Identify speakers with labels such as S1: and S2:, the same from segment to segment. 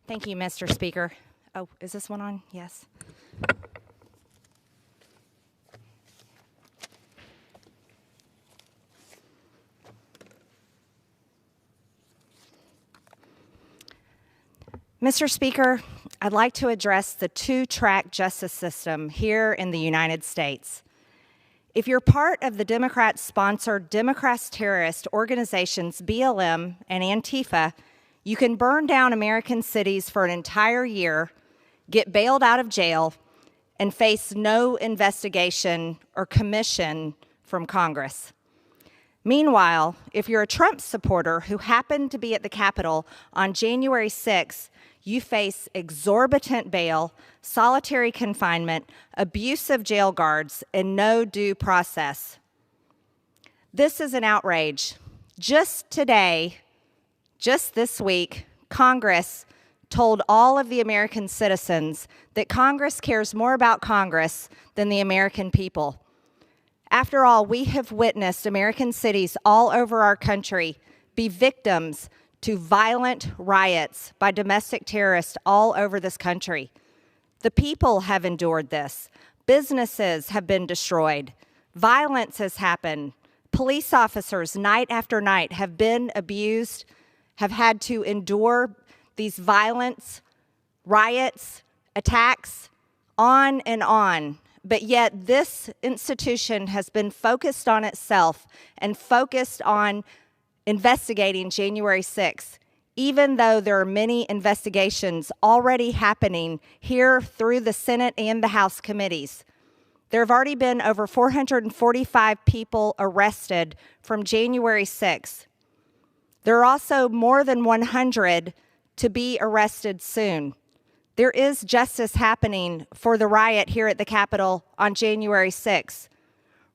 S1: Thank you, Mr. Speaker. Oh, is this one on? Yes. Mr. Speaker, I'd like to address the two-track justice system here in the United States. If you're part of the Democrat-sponsored Democrat terrorist organizations BLM and Antifa, you can burn down American cities for an entire year, get bailed out of jail, and face no investigation or commission from Congress. Meanwhile, if you're a Trump supporter who happened to be at the Capitol on January 6th, you face exorbitant bail, solitary confinement, abusive jail guards, and no due process. This is an outrage. Just today, just this week, Congress told all of the American citizens that Congress cares more about Congress than the American people. After all, we have witnessed American cities all over our country be victims to violent riots by domestic terrorists all over this country. The people have endured this. Businesses have been destroyed. Violence has happened. Police officers, night after night, have been abused, have had to endure these violence, riots, attacks, on and on. But yet this institution has been focused on itself and focused on investigating January 6th, even though there are many investigations already happening here through the Senate and the House committees. There have already been over 445 people arrested from January 6th. There are also more than 100 to be arrested soon. There is justice happening for the riot here at the Capitol on January 6th.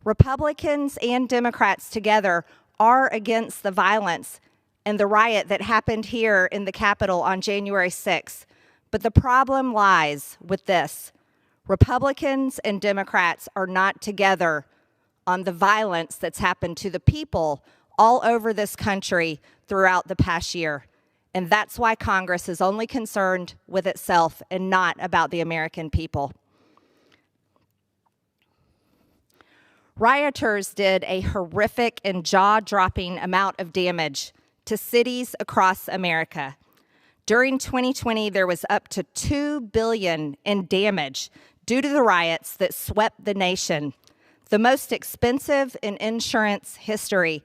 S1: Republicans and Democrats together are against the violence and the riot that happened here in the Capitol on January 6th. But the problem lies with this. Republicans and Democrats are not together on the violence that's happened to the people all over this country throughout the past year. And that's why Congress is only concerned with itself and not about the American people. Rioters did a horrific and jaw-dropping amount of damage to cities across America. During 2020, there was up to $2 billion in damage due to the riots that swept the nation, the most expensive in insurance history.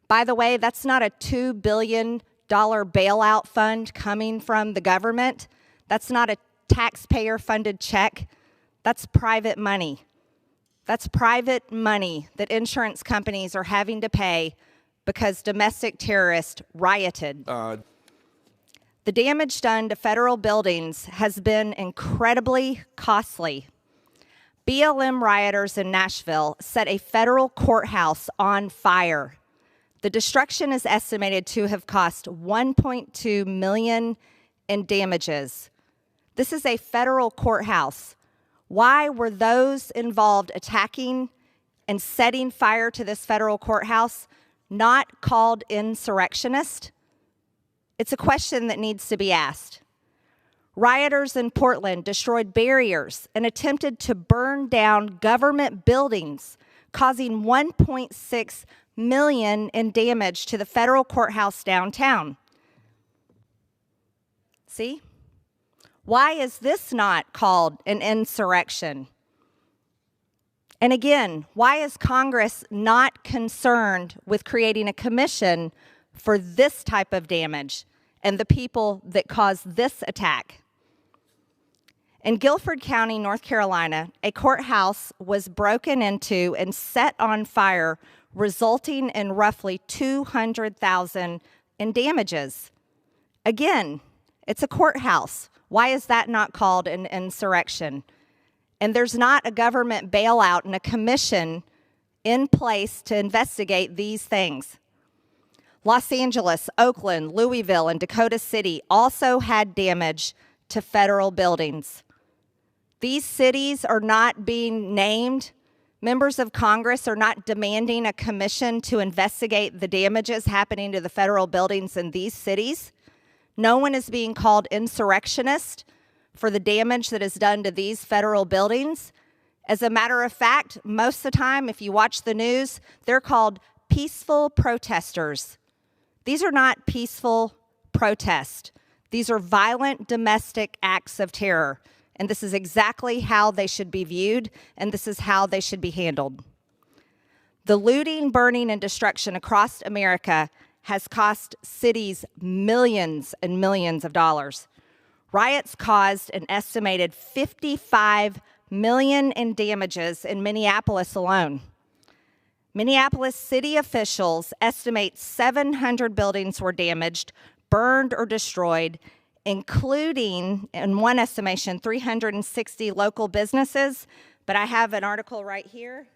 S1: By the way, that's not a $2 billion bailout fund coming from the government. That's not a taxpayer-funded check. That's private money. That's private money that insurance companies are having to pay because domestic terrorists rioted. The damage done to federal buildings has been incredibly costly. BLM rioters in Nashville set a federal courthouse on fire. The destruction is estimated to have cost $1.2 million in damages. This is a federal courthouse. Why were those involved attacking and setting fire to this federal courthouse not called insurrectionists? It's a question that needs to be asked. Rioters in Portland destroyed barriers and attempted to burn down government buildings, causing $1.6 million in damage to the federal courthouse downtown. See? Why is this not called an insurrection? And again, why is Congress not concerned with creating a commission for this type of damage and the people that caused this attack? In Guilford County, North Carolina, a courthouse was broken into and set on fire, resulting in roughly $200,000 in damages. Again, it's a courthouse. Why is that not called an insurrection? And there's not a government bailout and a commission in place to investigate these things. Los Angeles, Oakland, Louisville, and Dakota City also had damage to federal buildings. These cities are not being named. Members of Congress are not demanding a commission to investigate the damages happening to the federal buildings in these cities. No one is being called insurrectionist for the damage that is done to these federal buildings. As a matter of fact, most of the time, if you watch the news, they're called peaceful protesters. These are not peaceful protests. These are violent domestic acts of terror. And this is exactly how they should be viewed, and this is how they should be handled. The looting, burning, and destruction across America has cost cities millions and millions of dollars. Riots caused an estimated $55 million in damages in Minneapolis alone. Minneapolis city officials estimate 700 buildings were damaged, burned, or destroyed, including, in one estimation, 360 local businesses. But I have an article right here.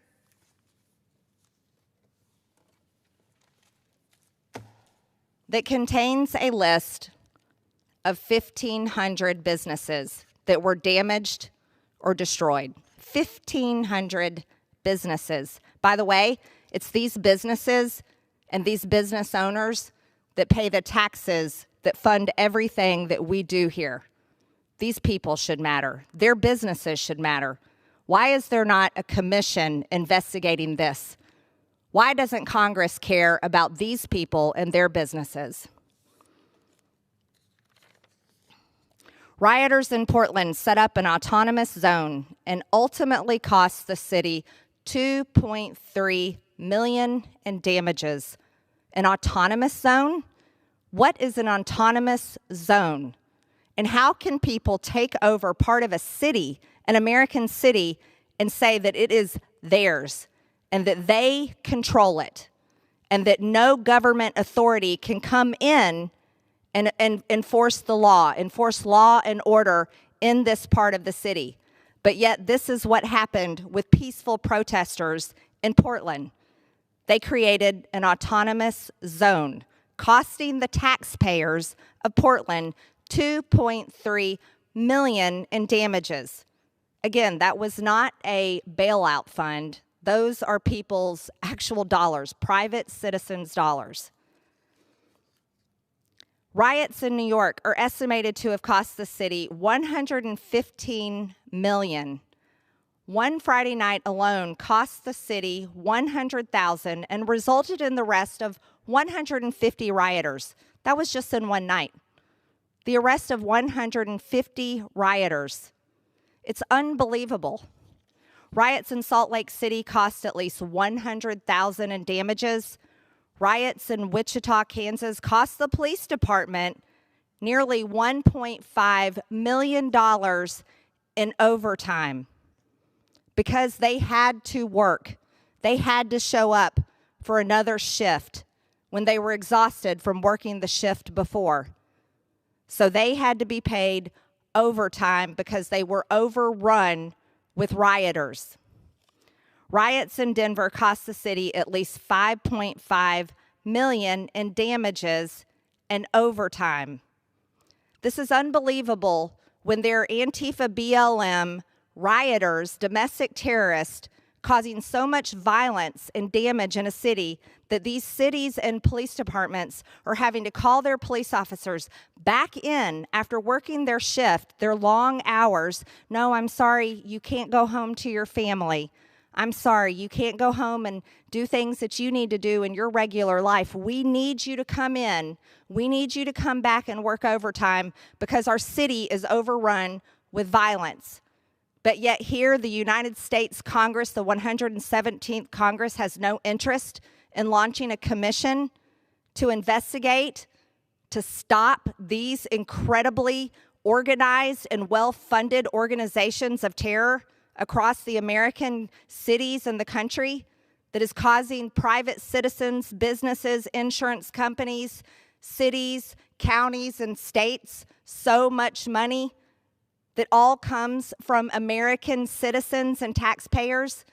S1: That contains a list of 1,500 businesses that were damaged or destroyed. 1,500 businesses. By the way, it's these businesses and these business owners that pay the taxes that fund everything that we do here. These people should matter. Their businesses should matter. Why is there not a commission investigating this? Why doesn't Congress care about these people and their businesses? Rioters in Portland set up an autonomous zone and ultimately cost the city $2.3 million in damages. An autonomous zone? What is an autonomous zone? And how can people take over part of a city, an American city, and say that it is theirs and that they control it and that no government authority can come in and enforce the law, enforce law and order in this part of the city? But yet this is what happened with peaceful protesters in Portland. They created an autonomous zone, costing the taxpayers of Portland $2.3 million in damages. Again, that was not a bailout fund. Those are people's actual dollars, private citizens' dollars. Riots in New York are estimated to have cost the city $115 million. One Friday night alone cost the city $100,000 and resulted in the arrest of 150 rioters. That was just in one night. The arrest of 150 rioters. It's unbelievable. Riots in Salt Lake City cost at least $100,000 in damages. Riots in Wichita, Kansas cost the police department nearly $1.5 million in overtime because they had to work. They had to show up for another shift when they were exhausted from working the shift before. So they had to be paid overtime because they were overrun with rioters. Riots in Denver cost the city at least $5.5 million in damages and overtime. This is unbelievable when there are Antifa BLM rioters, domestic terrorists, causing so much violence and damage in a city that these cities and police departments are having to call their police officers back in after working their shift, their long hours. No, I'm sorry, you can't go home to your family. I'm sorry, you can't go home and do things that you need to do in your regular life. We need you to come in. We need you to come back and work overtime because our city is overrun with violence. But yet here, the United States Congress, the 117th Congress, has no interest in launching a commission to investigate, to stop these incredibly organized and well-funded organizations of terror across the American cities and the country that is causing private citizens, businesses, insurance companies, cities, counties, and states so much money that all comes from American citizens and taxpayers.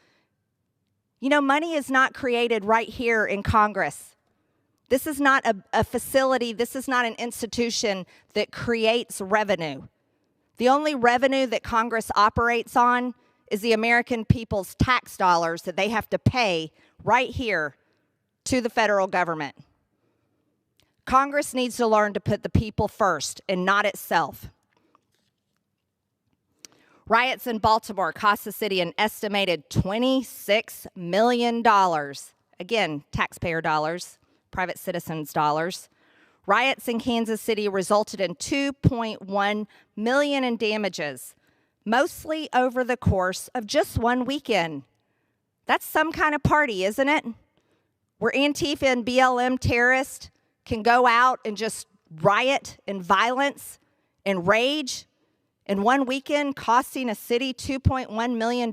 S1: You know, money is not created right here in Congress. This is not a facility, this is not an institution that creates revenue. The only revenue that Congress operates on is the American people's tax dollars that they have to pay right here to the federal government. Congress needs to learn to put the people first and not itself. Riots in Baltimore cost the city an estimated $26 million. Again, taxpayer dollars, private citizens' dollars. Riots in Kansas City resulted in $2.1 million in damages, mostly over the course of just one weekend. That's some kind of party, isn't it? Where Antifa and BLM terrorists can go out and just riot in violence and rage in one weekend, costing a city $2.1 million.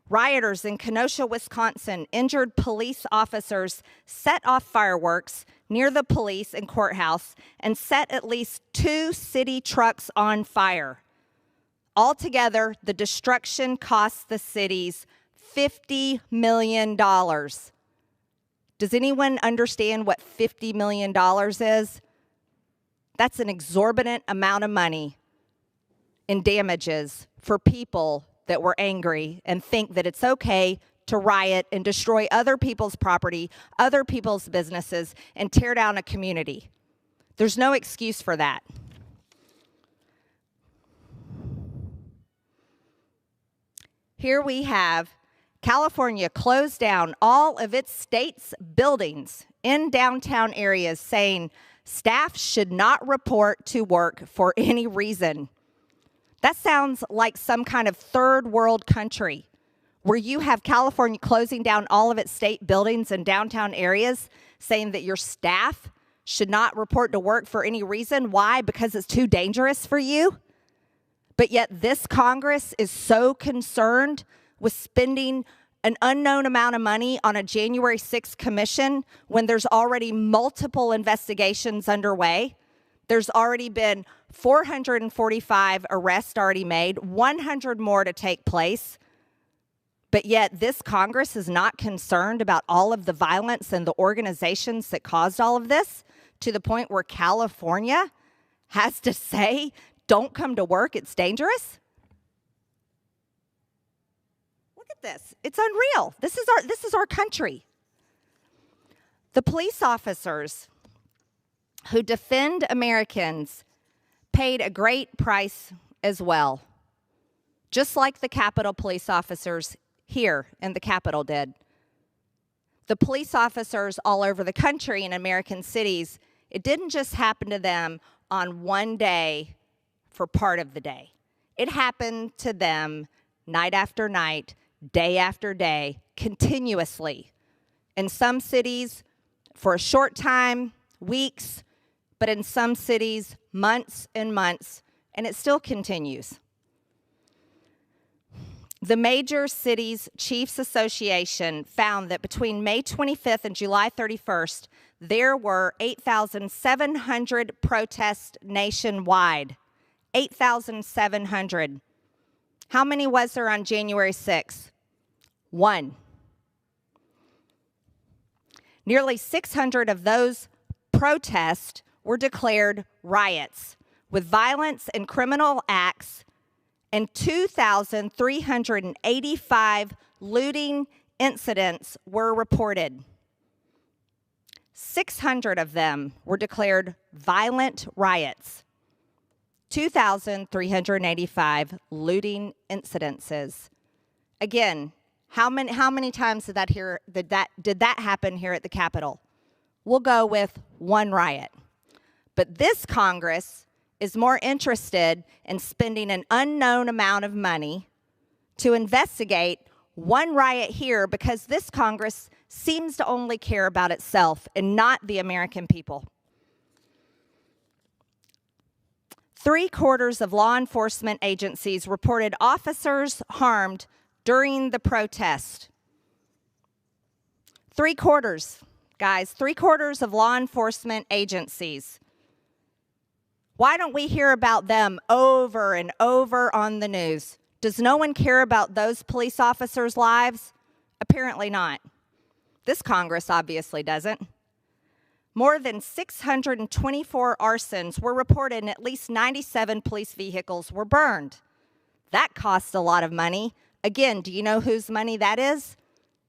S1: Rioters in Kenosha, Wisconsin, injured police officers set off fireworks near the police and courthouse and set at least 2 city trucks on fire. Altogether, the destruction cost the cities $50 million. Does anyone understand what $50 million is? That's an exorbitant amount of money in damages for people that were angry and think that it's okay to riot and destroy other people's property, other people's businesses, and tear down a community. There's no excuse for that. Here we have California closed down all of its state's buildings in downtown areas, saying staff should not report to work for any reason. That sounds like some kind of third world country where you have California closing down all of its state buildings in downtown areas, saying that your staff should not report to work for any reason. Why? Because it's too dangerous for you? But yet this Congress is so concerned with spending an unknown amount of money on a January 6th commission when there's already multiple investigations underway. There's already been 445 arrests already made, 100 more to take place. But yet this Congress is not concerned about all of the violence and the organizations that caused all of this, to the point where California has to say, don't come to work, it's dangerous. Look at this. It's unreal. This is our country. The police officers who defend Americans paid a great price as well, just like the Capitol police officers here in the Capitol did. The police officers all over the country in American cities, it didn't just happen to them on one day for part of the day. It happened to them night after night, day after day, continuously. In some cities, for a short time, weeks, but in some cities, months and months, and it still continues. The Major Cities Chiefs Association found that between May 25th and July 31st, there were 8,700 protests nationwide. 8,700. How many was there on January 6th? 1. Nearly 600 of those protests were declared riots, with violence and criminal acts, and 2,385 looting incidents were reported. 600 of them were declared violent riots. 2,385 looting incidences. Again, how many times did that happen here at the Capitol? We'll go with 1 riot. But this Congress is more interested in spending an unknown amount of money to investigate 1 riot here, because this Congress seems to only care about itself and not the American people. 3/4 of law enforcement agencies reported officers harmed during the protest. 3/4, guys, 3/4 of law enforcement agencies. Why don't we hear about them over and over on the news? Does no one care about those police officers' lives? Apparently not. This Congress obviously doesn't. More than 624 arsons were reported, and at least 97 police vehicles were burned. That costs a lot of money. Again, do you know whose money that is?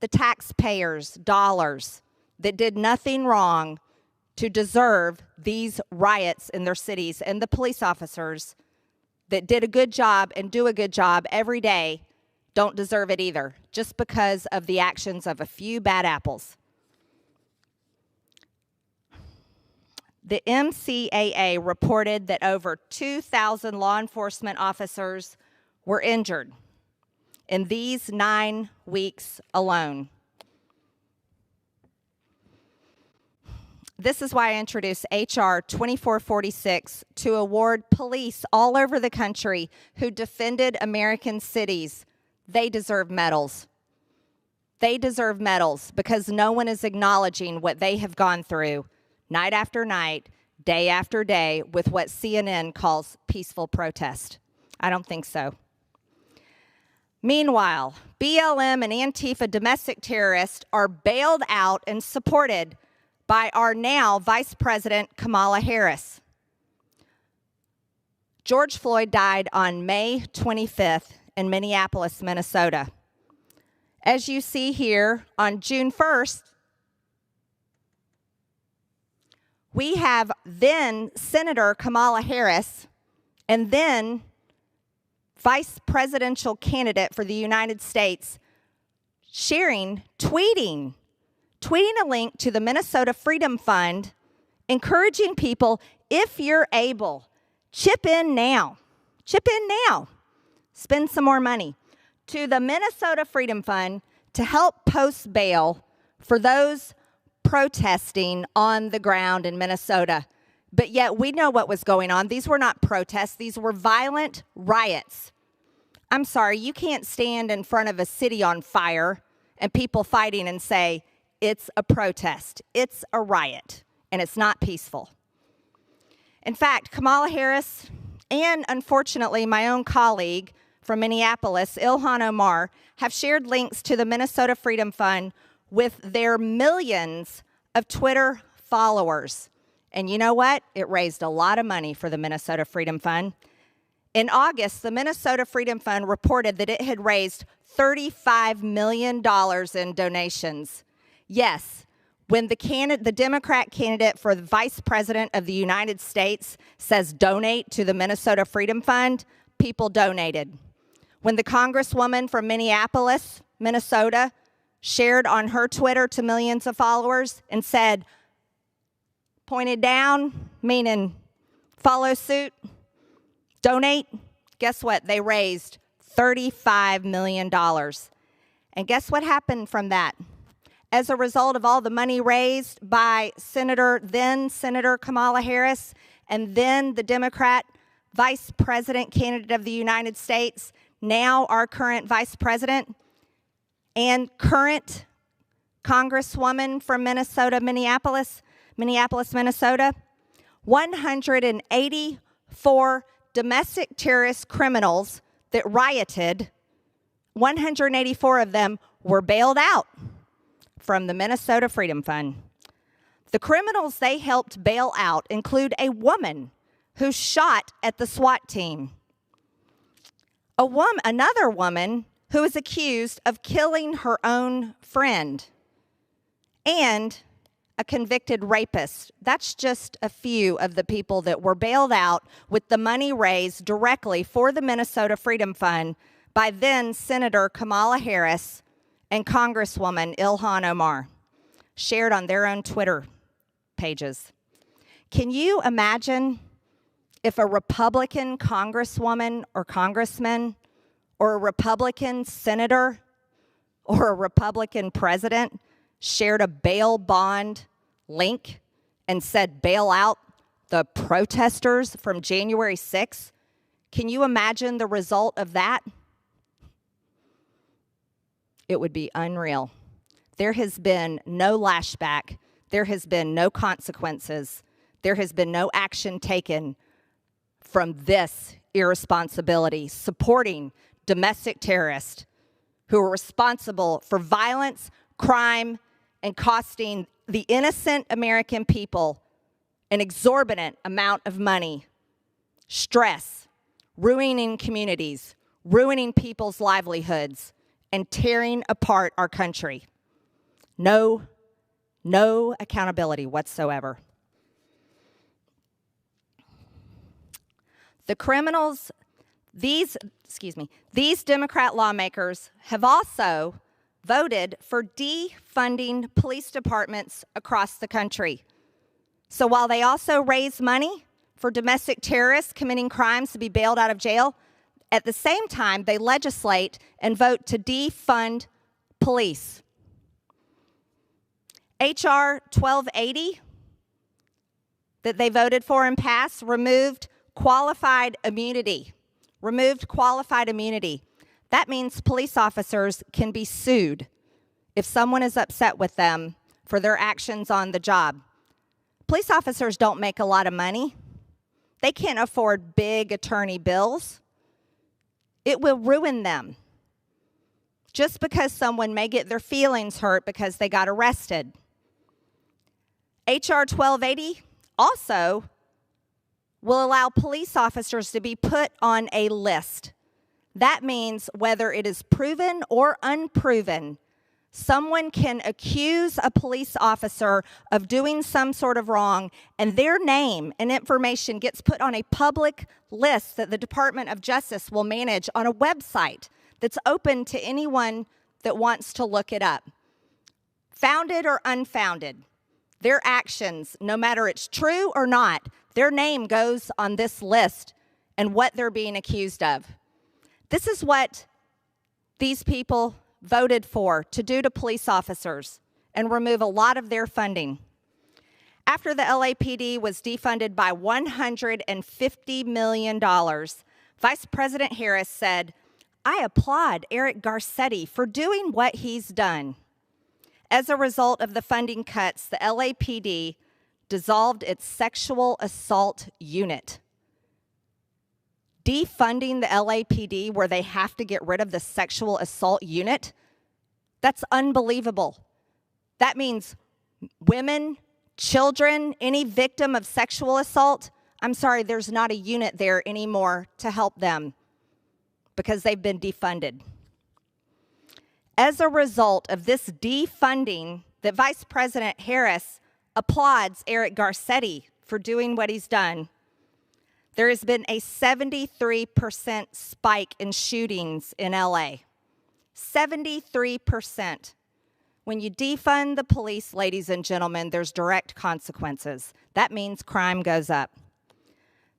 S1: The taxpayers' dollars that did nothing wrong to deserve these riots in their cities, and the police officers that did a good job and do a good job every day don't deserve it either, just because of the actions of a few bad apples. The MCAA reported that over 2,000 law enforcement officers were injured in these 9 weeks alone. This is why I introduced H.R. 2446 to award police all over the country who defended American cities. They deserve medals. They deserve medals because no one is acknowledging what they have gone through night after night, day after day, with what CNN calls peaceful protest. I don't think so. Meanwhile, BLM and Antifa domestic terrorists are bailed out and supported by our now Vice President Kamala Harris. George Floyd died on May 25th in Minneapolis, Minnesota. As you see here, on June 1st, we have then Senator Kamala Harris and then Vice Presidential candidate for the United States tweeting a link to the Minnesota Freedom Fund, encouraging people, if you're able, chip in now. Chip in now. Spend some more money to the Minnesota Freedom Fund to help post bail for those protesting on the ground in Minnesota. But yet we know what was going on. These were not protests. These were violent riots. I'm sorry, you can't stand in front of a city on fire and people fighting and say, it's a protest. It's a riot, and it's not peaceful. In fact, Kamala Harris and, unfortunately, my own colleague from Minneapolis, Ilhan Omar, have shared links to the Minnesota Freedom Fund with their millions of Twitter followers. And you know what? It raised a lot of money for the Minnesota Freedom Fund. In August, the Minnesota Freedom Fund reported that it had raised $35 million in donations. Yes, when the Democrat candidate for the Vice President of the United States says donate to the Minnesota Freedom Fund, people donated. When the Congresswoman from Minneapolis, Minnesota, shared on her Twitter to millions of followers and said, pointed down, meaning follow suit, donate, guess what? They raised $35 million. And guess what happened from that? As a result of all the money raised by then Senator Kamala Harris and then the Democrat Vice President candidate of the United States, now our current Vice President and current Congresswoman from Minneapolis, Minnesota, 184 domestic terrorist criminals that rioted, 184 of them were bailed out from the Minnesota Freedom Fund. The criminals they helped bail out include a woman who shot at the SWAT team, another woman who was accused of killing her own friend, and a convicted rapist. That's just a few of the people that were bailed out with the money raised directly for the Minnesota Freedom Fund by then Senator Kamala Harris and Congresswoman Ilhan Omar, shared on their own Twitter pages. Can you imagine if a Republican Congresswoman or Congressman or a Republican senator or a Republican president shared a bail bond link and said bail out the protesters from January 6th? Can you imagine the result of that? It would be unreal. There has been no lashback. There has been no consequences. There has been no action taken from this irresponsibility, supporting domestic terrorists who are responsible for violence, crime, and costing the innocent American people an exorbitant amount of money, stress, ruining communities, ruining people's livelihoods, and tearing apart our country. No accountability whatsoever. The criminals, these Democrat lawmakers have also voted for defunding police departments across the country. So while they also raise money for domestic terrorists committing crimes to be bailed out of jail, at the same time, they legislate and vote to defund police. H.R. 1280 that they voted for and passed removed qualified immunity. That means police officers can be sued if someone is upset with them for their actions on the job. Police officers don't make a lot of money. They can't afford big attorney bills. It will ruin them just because someone may get their feelings hurt because they got arrested. H.R. 1280 also will allow police officers to be put on a list. That means whether it is proven or unproven, someone can accuse a police officer of doing some sort of wrong, and their name and information gets put on a public list that the Department of Justice will manage on a website that's open to anyone that wants to look it up. Founded or unfounded, their actions, no matter it's true or not, their name goes on this list and what they're being accused of. This is what these people voted for to do to police officers and remove a lot of their funding. After the LAPD was defunded by $150 million, Vice President Harris said, "I applaud Eric Garcetti for doing what he's done." As a result of the funding cuts, the LAPD dissolved its sexual assault unit. Defunding the LAPD where they have to get rid of the sexual assault unit? That's unbelievable. That means women, children, any victim of sexual assault, I'm sorry, there's not a unit there anymore to help them because they've been defunded. As a result of this defunding, that Vice President Harris applauds Eric Garcetti for doing what he's done, there has been a 73% spike in shootings in LA. 73%. When you defund the police, ladies and gentlemen, there's direct consequences. That means crime goes up.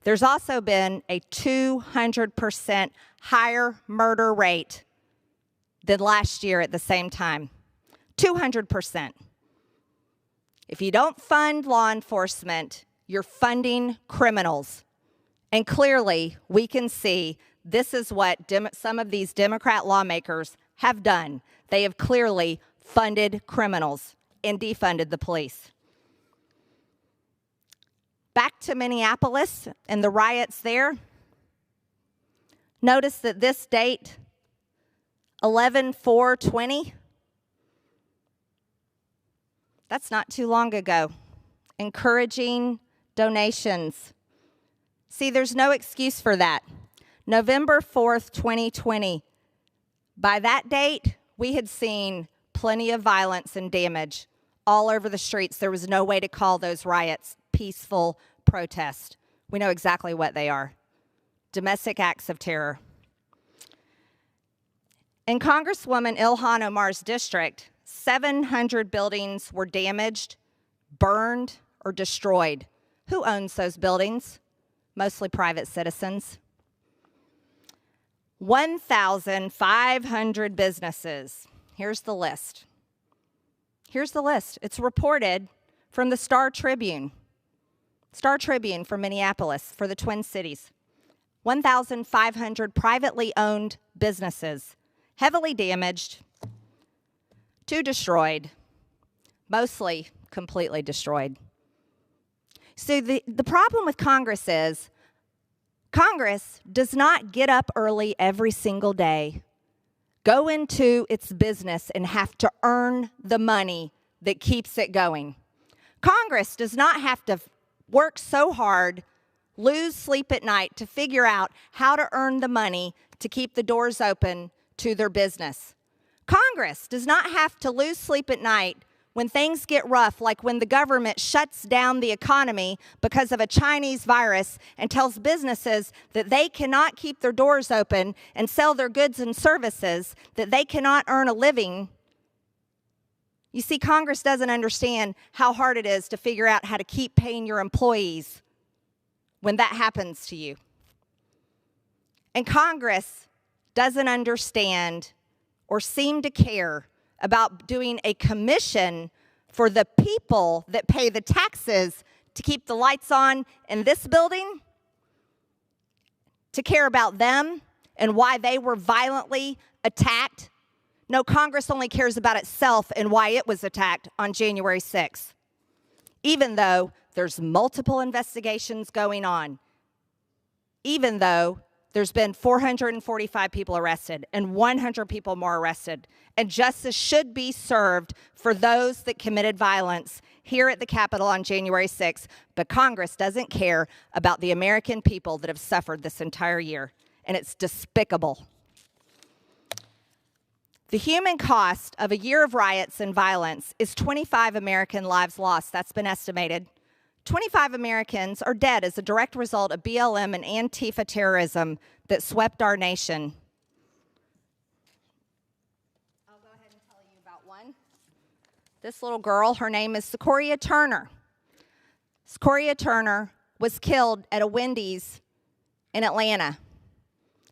S1: There's also been a 200% higher murder rate than last year at the same time. 200%. If you don't fund law enforcement, you're funding criminals. And clearly, we can see this is what some of these Democrat lawmakers have done. They have clearly funded criminals and defunded the police. Back to Minneapolis and the riots there. Notice that this date, 11/4/20, that's not too long ago. Encouraging donations. See, there's no excuse for that. November 4th, 2020. By that date, we had seen plenty of violence and damage all over the streets. There was no way to call those riots peaceful protest. We know exactly what they are. Domestic acts of terror. In Congresswoman Ilhan Omar's district, 700 buildings were damaged, burned, or destroyed. Who owns those buildings? Mostly private citizens. 1,500 businesses. Here's the list. It's reported from the Star Tribune from Minneapolis for the Twin Cities. 1,500 privately owned businesses, heavily damaged, 2 destroyed, mostly completely destroyed. So the problem with Congress is Congress does not get up early every single day, go into its business, and have to earn the money that keeps it going. Congress does not have to work so hard, lose sleep at night to figure out how to earn the money to keep the doors open to their business. Congress does not have to lose sleep at night when things get rough, like when the government shuts down the economy because of a Chinese virus and tells businesses that they cannot keep their doors open and sell their goods and services, that they cannot earn a living, you see, Congress doesn't understand how hard it is to figure out how to keep paying your employees when that happens to you. And Congress doesn't understand or seem to care about doing a commission for the people that pay the taxes to keep the lights on in this building, to care about them and why they were violently attacked. No, Congress only cares about itself and why it was attacked on January 6th, even though there's multiple investigations going on, even though there's been 445 people arrested and 100 people more arrested, and justice should be served for those that committed violence here at the Capitol on January 6th, but Congress doesn't care about the American people that have suffered this entire year, and it's despicable. The human cost of a year of riots and violence is 25 American lives lost. That's been estimated. 25 Americans are dead as a direct result of BLM and Antifa terrorism that swept our nation. I'll go ahead and tell you about one. This little girl, her name is Sequoia Turner. Sequoia Turner was killed at a Wendy's in Atlanta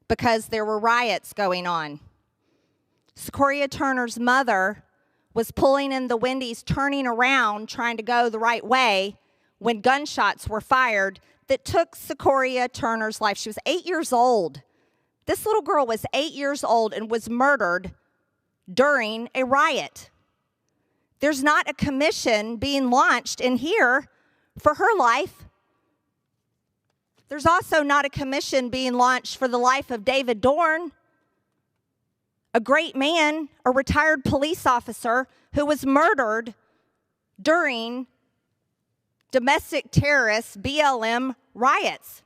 S1: because there were riots going on. Sequoia Turner's mother was pulling in the Wendy's, turning around, trying to go the right way, when gunshots were fired that took Sequoia Turner's life. She was 8 years old. This little girl was 8 years old and was murdered during a riot. There's not a commission being launched in here for her life. There's also not a commission being launched for the life of David Dorn, a great man, a retired police officer who was murdered during domestic terrorist BLM riots.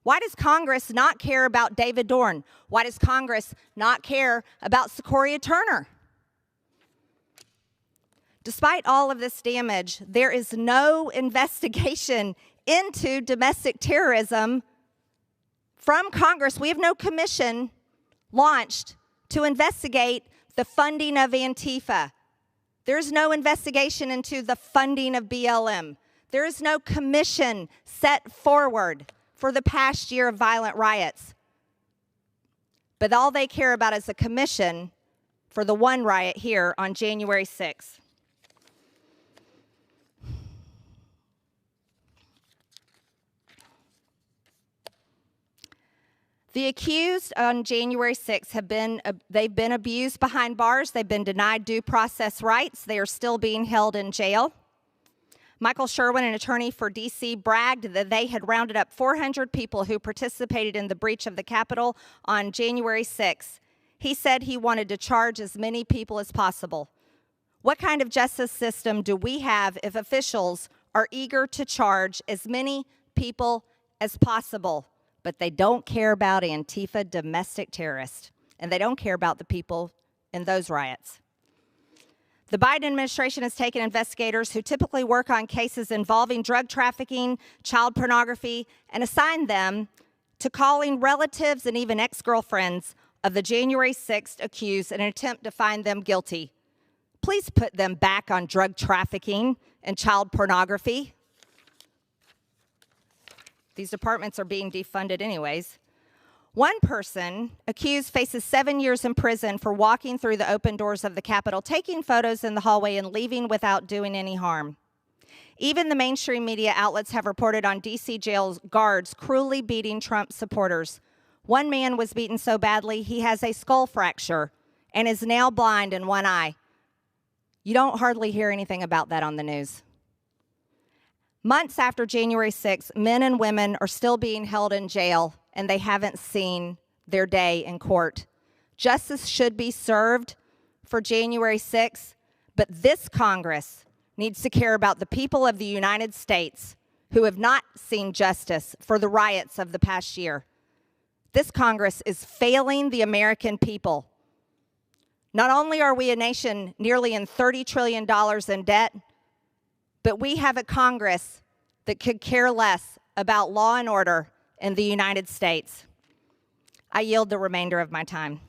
S1: Why does Congress not care about David Dorn? Why does Congress not care about Sequoia Turner? Despite all of this damage, there is no investigation into domestic terrorism from Congress. We have no commission launched to investigate the funding of Antifa. There's no investigation into the funding of BLM. There is no commission set forward for the past year of violent riots. But all they care about is a commission for the one riot here on January 6th. The accused on January 6th they've been abused behind bars. They've been denied due process rights. They are still being held in jail. Michael Sherwin, an attorney for D.C., bragged that they had rounded up 400 people who participated in the breach of the Capitol on January 6th. He said he wanted to charge as many people as possible. What kind of justice system do we have if officials are eager to charge as many people as possible, but they don't care about Antifa domestic terrorists, and they don't care about the people in those riots? The Biden administration has taken investigators who typically work on cases involving drug trafficking, child pornography, and assigned them to calling relatives and even ex-girlfriends of the January 6th accused in an attempt to find them guilty. Please put them back on drug trafficking and child pornography. These departments are being defunded anyways. One person accused faces 7 years in prison for walking through the open doors of the Capitol, taking photos in the hallway, and leaving without doing any harm. Even the mainstream media outlets have reported on D.C. jail guards cruelly beating Trump supporters. One man was beaten so badly he has a skull fracture and is now blind in one eye. You don't hardly hear anything about that on the news. Months after January 6th, men and women are still being held in jail, and they haven't seen their day in court. Justice should be served for January 6th, but this Congress needs to care about the people of the United States who have not seen justice for the riots of the past year. This Congress is failing the American people. Not only are we a nation nearly in $30 trillion in debt, but we have a Congress that could care less about law and order in the United States. I yield the remainder of my time.